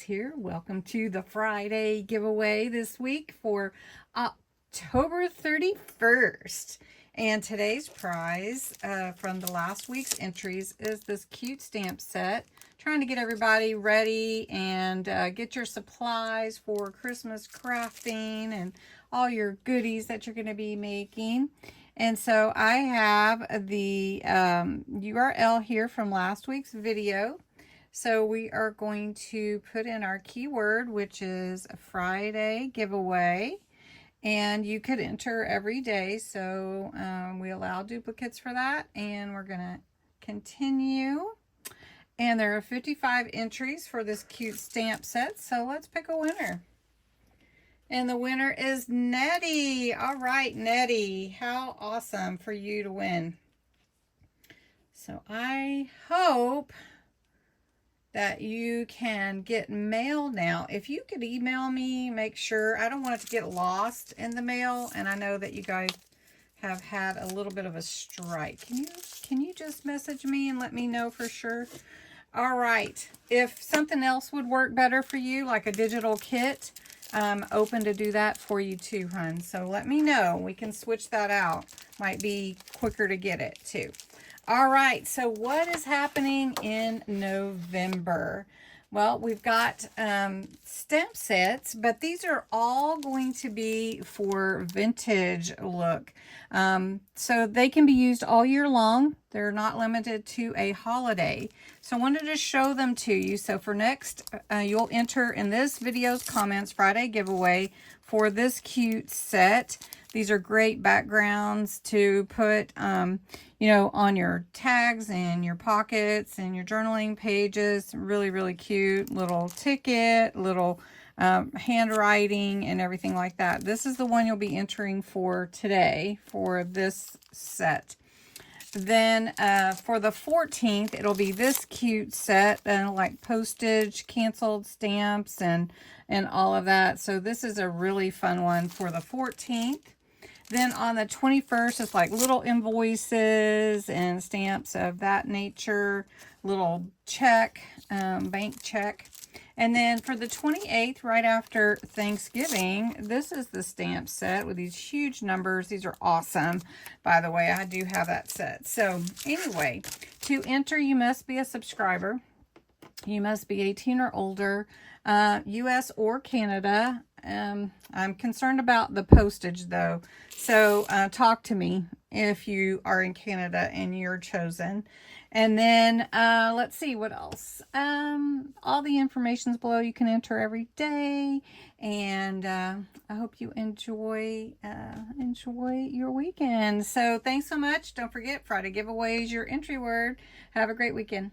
here. Welcome to the Friday giveaway this week for October 31st. And today's prize from the last week's entries is this cute stamp set. Trying to get everybody ready and get your supplies for Christmas crafting and all your goodies that you're going to be making. And so I have the URL here from last week's video. So we are going to put in our keyword, which is a Friday giveaway. And you could enter every day. So we allow duplicates for that. And we're going to continue. And there are 55 entries for this cute stamp set. So let's pick a winner. And the winner is Nettie. All right, Nettie. How awesome for you to win. So I hope that you can get mail now. If you could email me, make sure. I don't want it to get lost in the mail. And I know that you guys have had a little bit of a strike. Can you just message me and let me know for sure? All right. If something else would work better for you, like a digital kit, I'm open to do that for you too, hon. So let me know. We can switch that out. Might be quicker to get it too. All right, so what is happening in November? Well, we've got stamp sets, but these are all going to be for vintage look. So they can be used all year long. They're not limited to a holiday. So I wanted to show them to you. So for next, you'll enter in this video's comments Friday giveaway for this cute set. These are great backgrounds to put, you know, on your tags and your pockets and your journaling pages. Really, really cute little ticket, little handwriting and everything like that. This is the one you'll be entering for today for this set. Then for the 14th, it'll be this cute set, like postage, canceled stamps, and all of that. So this is a really fun one for the 14th. Then on the 21st, it's like little invoices and stamps of that nature, little check, bank check. And then for the 28th, right after Thanksgiving, this is the stamp set with these huge numbers. These are awesome. By the way, I do have that set. So anyway, to enter, you must be a subscriber. You must be 18 or older, U.S. or Canada. I'm concerned about the postage though. So talk to me if you are in Canada and you're chosen. And then let's see what else. All the information's below. You can enter every day. And I hope you enjoy your weekend. So thanks so much. Don't forget, Friday giveaway is your entry word. Have a great weekend.